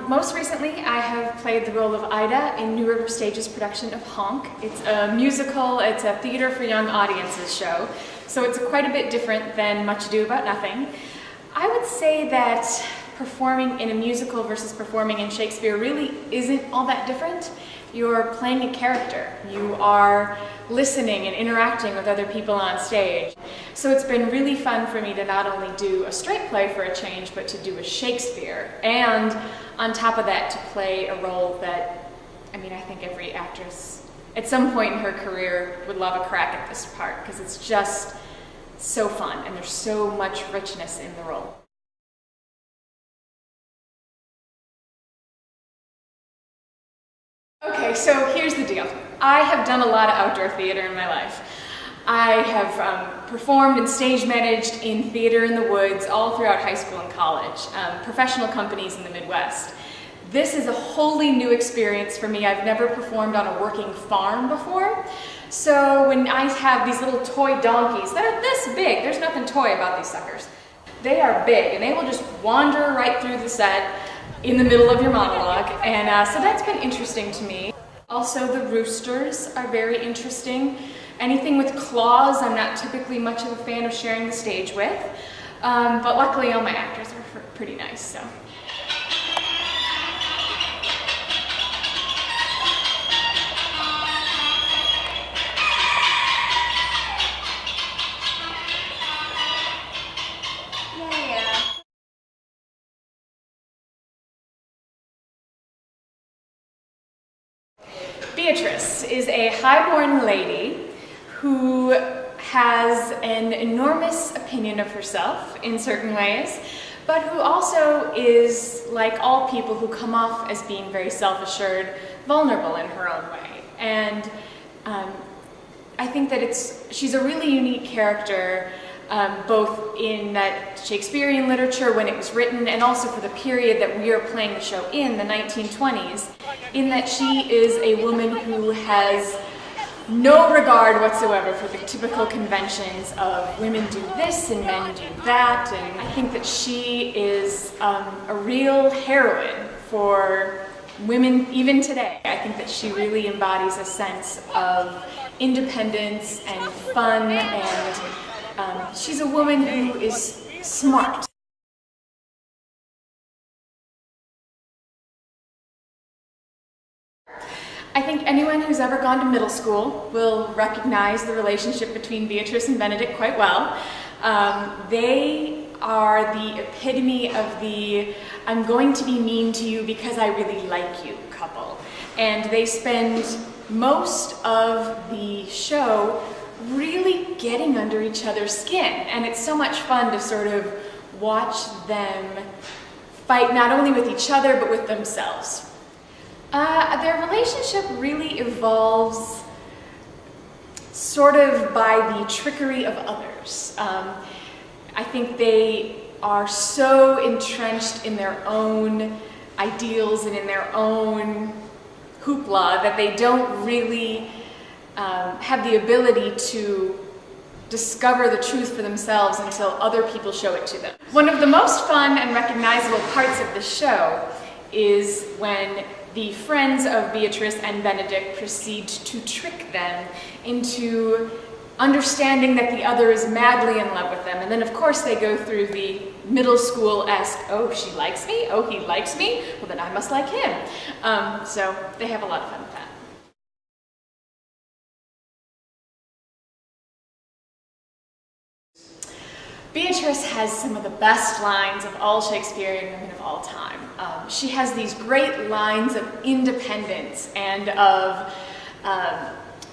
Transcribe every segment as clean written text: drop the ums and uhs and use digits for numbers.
Most recently, I have played the role of Ida in New River Stage's production of Honk. It's a musical, it's a theater for young audiences show, so it's quite a bit different than Much Ado About Nothing. I would say that performing in a musical versus performing in Shakespeare really isn't all that different. You're playing a character. You are listening and interacting with other people on stage. So it's been really fun for me to not only do a straight play for a change, but to do a Shakespeare. And on top of that, to play a role that, I think every actress at some point in her career would love a crack at this part, because it's just so fun and there's so much richness in the role. Okay, so here's the deal. I have done a lot of outdoor theater in my life. I have performed and stage managed in theater in the woods all throughout high school and college, professional companies in the Midwest. This is a wholly new experience for me. I've never performed on a working farm before. So when I have these little toy donkeys that are this big, there's nothing toy about these suckers. They are big and they will just wander right through the set in the middle of your monologue, and so that's been interesting to me. Also, the roosters are very interesting. Anything with claws, I'm not typically much of a fan of sharing the stage with, but luckily all my actors are pretty nice, so. Beatrice is a highborn lady who has an enormous opinion of herself in certain ways, but who also is, like all people who come off as being very self-assured, vulnerable in her own way. And I think that she's a really unique character, both in that Shakespearean literature when it was written, and also for the period that we are playing the show in, the 1920s, in that she is a woman who has no regard whatsoever for the typical conventions of women do this and men do that, and I think that she is a real heroine for women even today. I think that she really embodies a sense of independence and fun, and she's a woman who is smart. I think anyone who's ever gone to middle school will recognize the relationship between Beatrice and Benedict quite well. They are the epitome of the I'm going to be mean to you because I really like you couple. And they spend most of the show really getting under each other's skin. And it's so much fun to sort of watch them fight not only with each other but with themselves. Their relationship really evolves sort of by the trickery of others. I think they are so entrenched in their own ideals and in their own hoopla that they don't really have the ability to discover the truth for themselves until other people show it to them. One of the most fun and recognizable parts of the show is when the friends of Beatrice and Benedict proceed to trick them into understanding that the other is madly in love with them. And then of course they go through the middle school-esque, oh, she likes me, oh, he likes me, well then I must like him. So they have a lot of fun with that. Beatrice has some of the best lines of all Shakespearean women of all time. She has these great lines of independence and of,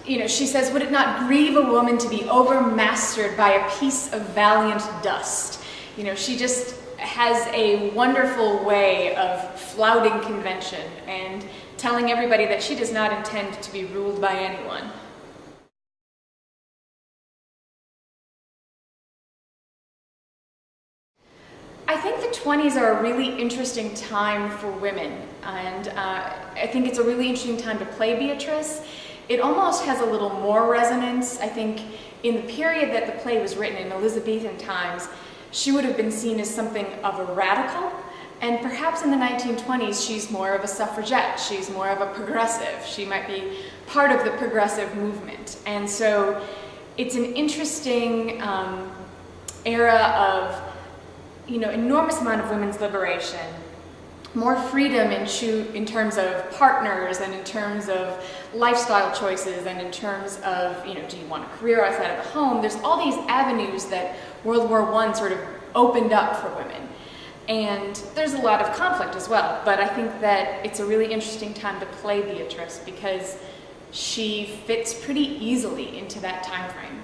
she says, would it not grieve a woman to be overmastered by a piece of valiant dust? She just has a wonderful way of flouting convention and telling everybody that she does not intend to be ruled by anyone. I think the 20s are a really interesting time for women, and I think it's a really interesting time to play Beatrice. It almost has a little more resonance. I think in the period that the play was written, in Elizabethan times, she would have been seen as something of a radical, And perhaps in the 1920s, she's more of a suffragette, she's more of a progressive, she might be part of the progressive movement. And so it's an interesting era of, enormous amount of women's liberation, more freedom in terms of partners and in terms of lifestyle choices and in terms of, do you want a career outside of the home? There's all these avenues that World War I sort of opened up for women. And there's a lot of conflict as well, but I think that it's a really interesting time to play Beatrice because she fits pretty easily into that time frame.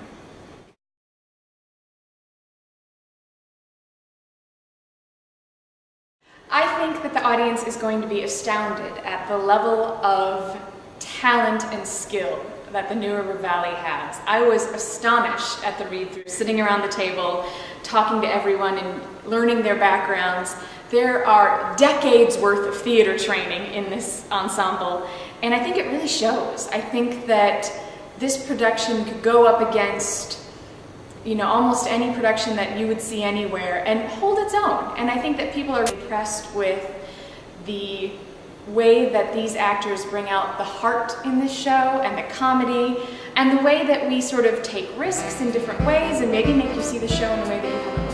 I think that the audience is going to be astounded at the level of talent and skill that the New River Valley has. I was astonished at the read-through, sitting around the table, talking to everyone and learning their backgrounds. There are decades worth of theater training in this ensemble, and I think it really shows. I think that this production could go up against almost any production that you would see anywhere and hold its own. And I think that people are impressed with the way that these actors bring out the heart in this show and the comedy and the way that we sort of take risks in different ways and maybe make you see the show in a way that you haven't